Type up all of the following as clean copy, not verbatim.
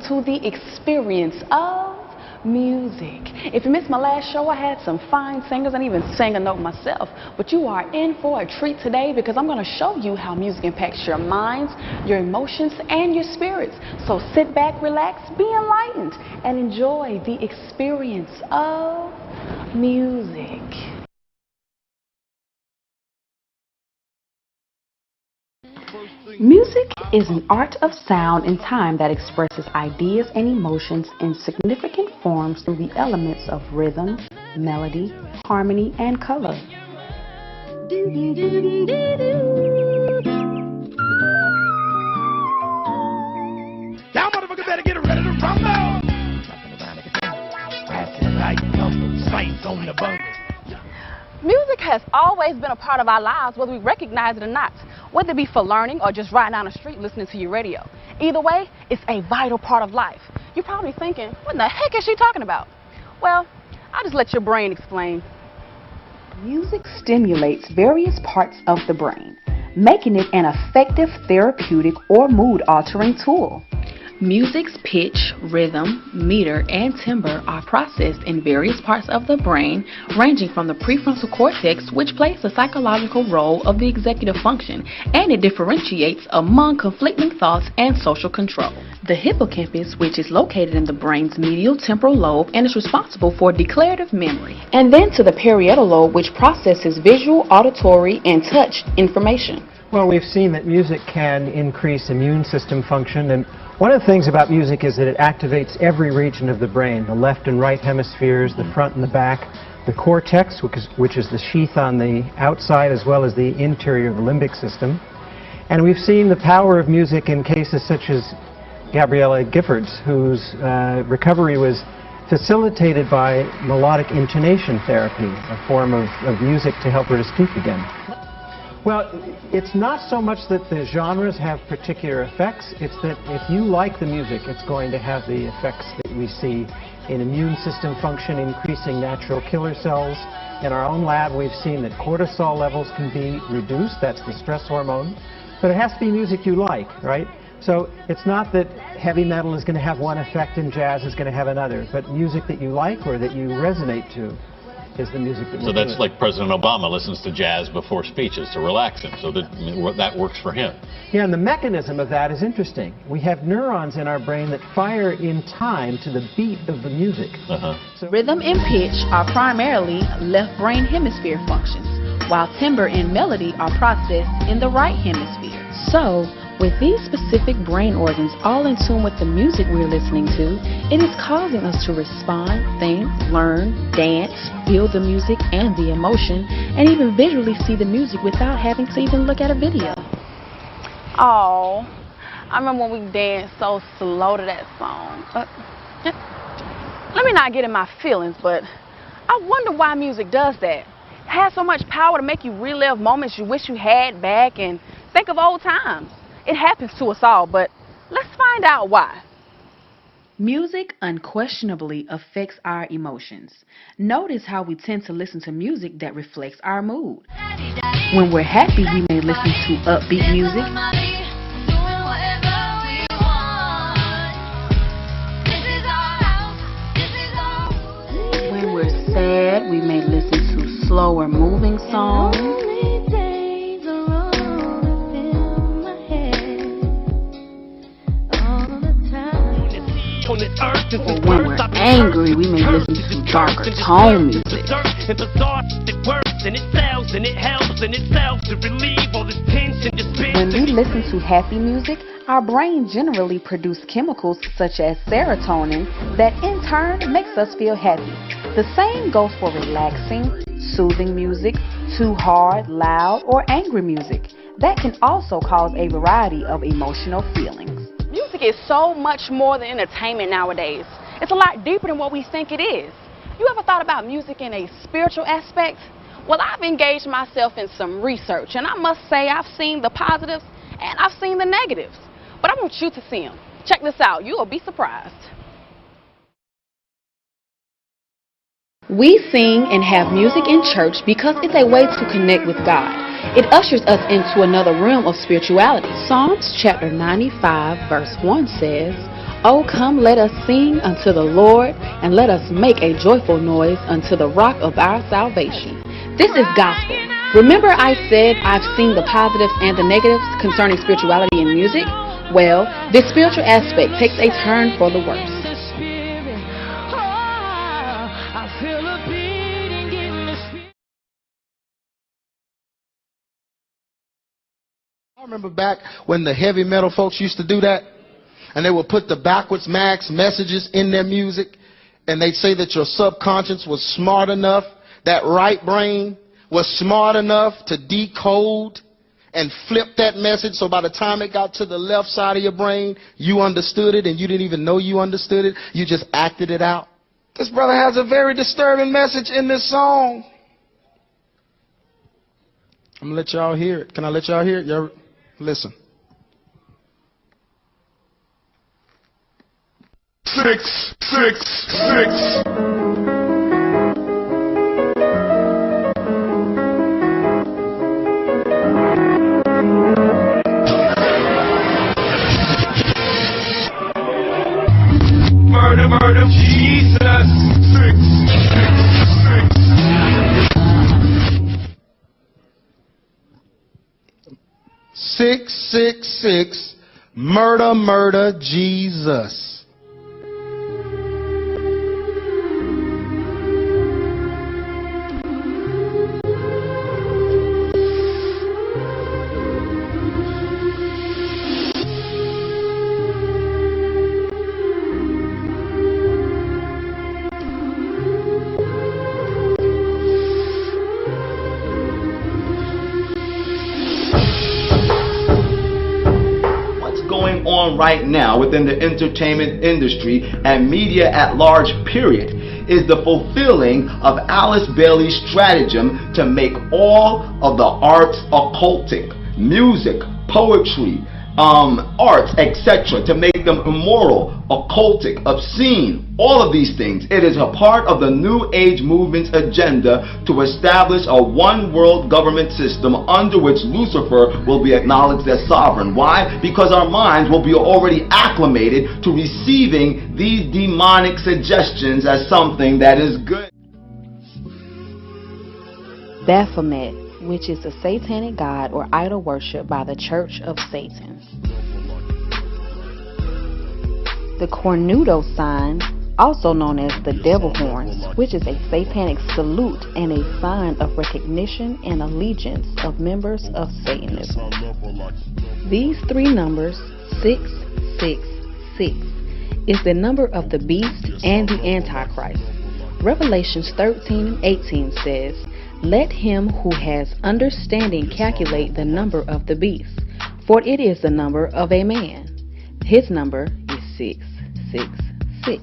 to the experience of music. If you missed my last show, I had some fine singers and even sang a note myself. But you are in for a treat today because I'm going to show you how music impacts your minds, your emotions, and your spirits. So sit back, relax, be enlightened, and enjoy the experience of music. Music is an art of sound and time that expresses ideas and emotions in significant forms through the elements of rhythm, melody, harmony, and color. Y'all motherfuckers better get ready to rumble! Music has always been a part of our lives, whether we recognize it or not. Whether it be for learning or just riding down the street listening to your radio. Either way, it's a vital part of life. You're probably thinking, what the heck is she talking about? Well, I'll just let your brain explain. Music stimulates various parts of the brain, making it an effective therapeutic or mood-altering tool. Music's pitch, rhythm, meter, and timbre are processed in various parts of the brain, ranging from the prefrontal cortex, which plays the psychological role of the executive function, and it differentiates among conflicting thoughts and social control. The hippocampus, which is located in the brain's medial temporal lobe and is responsible for declarative memory. And then to the parietal lobe, which processes visual, auditory, and touch information. Well, we've seen that music can increase immune system function, and one of the things about music is that it activates every region of the brain, the left and right hemispheres, the front and the back, the cortex, which is the sheath on the outside, as well as the interior of the limbic system. And we've seen the power of music in cases such as Gabriella Giffords, whose recovery was facilitated by melodic intonation therapy, a form of music to help her to speak again. Well, it's not so much that the genres have particular effects, it's that if you like the music, it's going to have the effects that we see in immune system function, increasing natural killer cells. In our own lab, we've seen that cortisol levels can be reduced, that's the stress hormone, but it has to be music you like, right? So it's not that heavy metal is going to have one effect and jazz is going to have another, but music that you like or that you resonate to is the music that So that's like President Obama listens to jazz before speeches to relax him, so that works for him. Yeah, and the mechanism of that is interesting. We have neurons in our brain that fire in time to the beat of the music. So rhythm and pitch are primarily left brain hemisphere functions, while timbre and melody are processed in the right hemisphere. So, with these specific brain organs all in tune with the music we're listening to, it is causing us to respond, think, learn, dance, feel the music and the emotion, and even visually see the music without having to even look at a video. Oh, I remember when we danced so slow to that song. Let me not get in my feelings, but I wonder why music does that. It has so much power to make you relive moments you wish you had back and think of old times. It happens to us all, but let's find out why. Music unquestionably affects our emotions. Notice how we tend to listen to music that reflects our mood. When we're happy, we may listen to upbeat music. When we're sad, we may listen to slower moving songs. Or when we're angry, we may listen to darker tone music. When we listen to happy music, our brain generally produces chemicals such as serotonin that in turn makes us feel happy. The same goes for relaxing, soothing music, too hard, loud, or angry music. That can also cause a variety of emotional feelings. Music is so much more than entertainment nowadays. It's a lot deeper than what we think it is. You ever thought about music in a spiritual aspect? Well, I've engaged myself in some research, and I must say I've seen the positives and I've seen the negatives. But I want you to see them. Check this out. You will be surprised. We sing and have music in church because it's a way to connect with God. It ushers us into another realm of spirituality. Psalms chapter 95 verse 1 says, Oh, come, let us sing unto the Lord, and let us make a joyful noise unto the rock of our salvation. This is gospel. Remember I said I've seen the positives and the negatives concerning spirituality in music? Well, this spiritual aspect takes a turn for the worse. I remember back when the heavy metal folks used to do that, and they would put the backwards max messages in their music, and they'd say that your subconscious was smart enough, that right brain was smart enough to decode and flip that message, so by the time it got to the left side of your brain, you understood it, and you didn't even know you understood it. You just acted it out. This brother has a very disturbing message in this song. I'm going to let y'all hear it. Can I let y'all hear it? Y'all listen. 6, 6, 6. Murder, murder, Jesus. 6, 6, 6. 666, murder, murder, Jesus. On right now within the entertainment industry and media at large period is the fulfilling of Alice Bailey's stratagem to make all of the arts occultic, music, poetry, arts, etc., to make them immoral, occultic, obscene, all of these things. It is a part of the New Age movement's agenda to establish a one-world government system under which Lucifer will be acknowledged as sovereign. Why? Because our minds will be already acclimated to receiving these demonic suggestions as something that is good. Baphomet, which is a satanic god or idol worship by the Church of Satan. The cornuto sign, also known as the devil horns, which is a satanic salute and a sign of recognition and allegiance of members of Satanism. These three numbers, 666, is the number of the beast and the Antichrist. Revelations 13 and 18 says, "Let him who has understanding calculate the number of the beast, for it is the number of a man. His number is 666.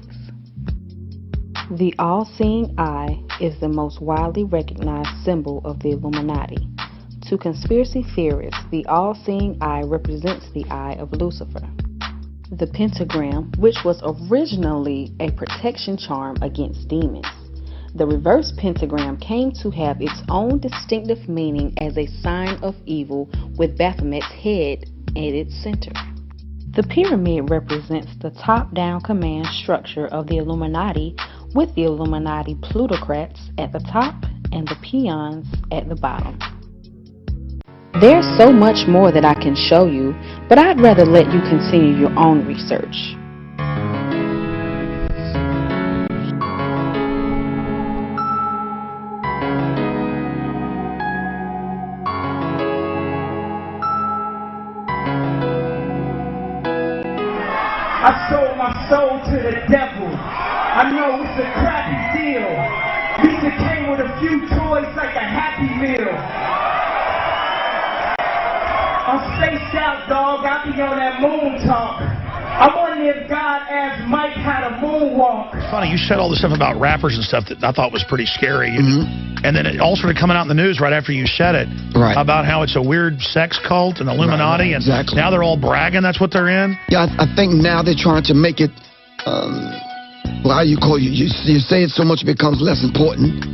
The all-seeing eye is the most widely recognized symbol of the Illuminati. To conspiracy theorists, the all-seeing eye represents the eye of Lucifer. The pentagram, which was originally a protection charm against demons. The reverse pentagram came to have its own distinctive meaning as a sign of evil, with Baphomet's head at its center. The pyramid represents the top-down command structure of the Illuminati, with the Illuminati plutocrats at the top and the peons at the bottom. There's so much more that I can show you, but I'd rather let you continue your own research. I sold my soul to the devil. I know it's a crappy deal. Lisa came with a few toys like a Happy Meal. I'm spaced out, dog. I be on that moon talk. I wonder if God asked Mike how to moonwalk. It's funny, you said all this stuff about rappers and stuff that I thought was pretty scary. And then it all started coming out in the news right after you said it. Right. About how it's a weird sex cult and Illuminati. Right, exactly. And now they're all bragging that's what they're in. Yeah, I think now they're trying to make it, well, how you call you say it so much it becomes less important.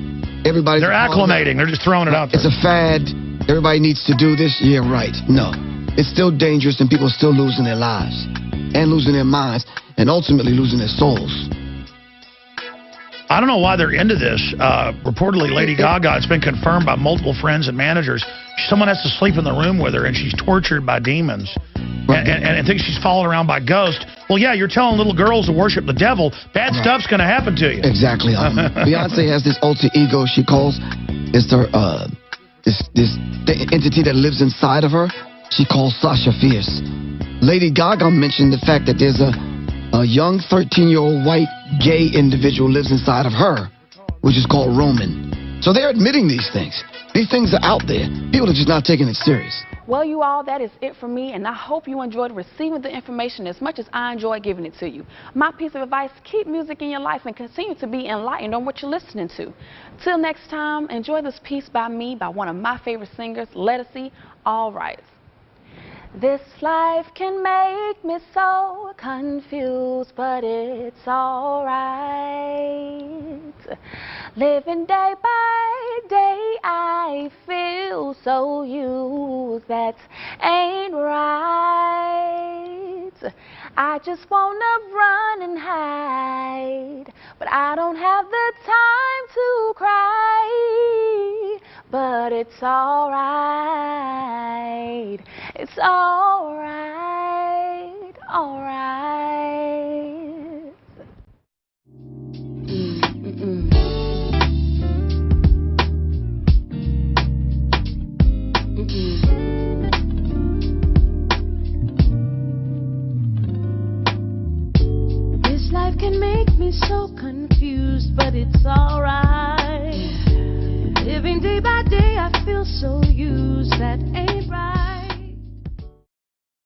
Everybody's They're acclimating. They're just throwing it out there. It's a fad. Everybody needs to do this. Yeah, right. No. It's still dangerous and people are still losing their lives and losing their minds. and ultimately losing their souls. I don't know why they're into this. Reportedly, Lady Gaga, it's been confirmed by multiple friends and managers. Someone has to sleep in the room with her, and she's tortured by demons. And thinks she's followed around by ghosts. Well, yeah, you're telling little girls to worship the devil. Bad stuff's going to happen to you. Exactly. Beyonce has this alter ego she calls. It's her, the entity that lives inside of her. She calls Sasha Fierce. Lady Gaga mentioned the fact that there's a young 13-year-old white gay individual lives inside of her, which is called Roman. So they're admitting these things. These things are out there. People are just not taking it serious. Well, you all, that is it for me, and I hope you enjoyed receiving the information as much as I enjoyed giving it to you. My piece of advice, keep music in your life and continue to be enlightened on what you're listening to. Till next time, enjoy this piece by me, by one of my favorite singers, Lettucey, All Right. This life can make me so confused, but it's all right. Living day by day, I feel so used, that ain't right. I just wanna run and hide, but I don't have the time to cry. But it's all right. It's all right. All right. This life can make me so confused, but it's all right. Living day by day, I feel so used, that ain't right.